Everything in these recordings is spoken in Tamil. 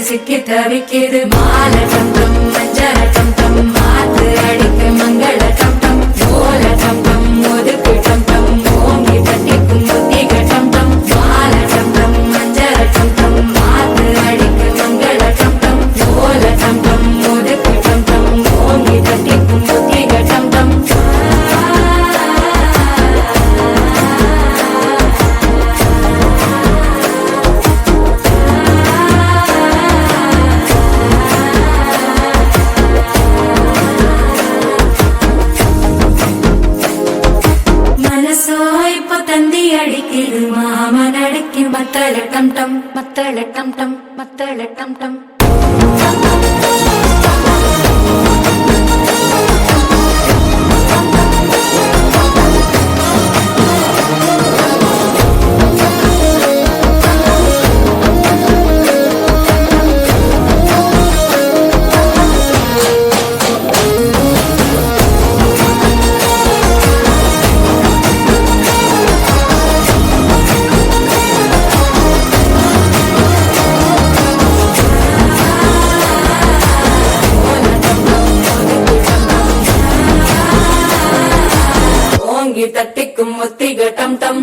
சிக்கி தவிக்கிது மால டம் டம் மஞ்சள டம் டம் மாத்து அடிக்க மங்கள டம் டம் ஓல டம் டம் ஒதுக்கு டம் டம் ஓங்கி தட்டிக்கும் புத்திக டம் டம் மால டம் டம் மஞ்சள டம் டம் மாத்து அடிக்க மங்கள டம் டம் ஓல டம் டம் ஒதுக்கு டம் டம் ஓங்கி தட்டிக்கும் புத்திக டம் டம் தந்தி அடிக்குது மாமன் அடிக்கு மத்தள டம் டம் மத்தள டம் டம் மத்தள டம் டம் தட்டிக்கும் முத்திக டம் டம்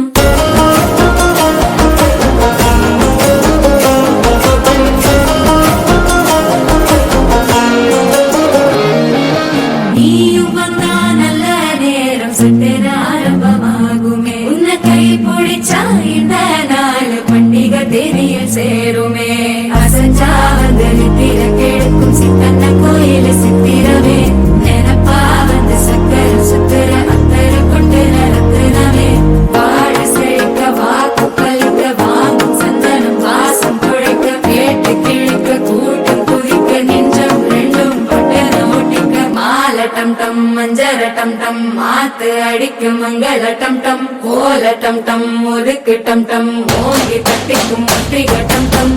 நீயும் வந்தா நல்ல நேரம் சட்டென ஆரம்பமாகுமே உன்னை கை பிடிச்சா இந்த நாள் பண்டிகை தெரிய சேருமே அசஞ்சா வந்து நித்திர கெடுக்கும் சித்தன்ன கோயில சித்திரவே நினப்பா வந்து சக்கர சுத்துற அத்தர கொண்டு நடத்துனவே வாழ செழிக்க வாக்கு பலிக்க வாங்கும் சந்தனம் வாசம் குழைக்க கேட்டு கிழிக்க கூட்டம் குதிக்க நெஞ்சம் ரெண்டும் கொண்டு ஓட்டிக்க மால டம் டம் மஞ்சள டம் டம் மாத்து அடிக்க மங்கள டம் டம் கோல டம் டம் ஒதுக்கு டம் டம் ஓங்கி தட்டிக்கும் முத்திக டம் டம்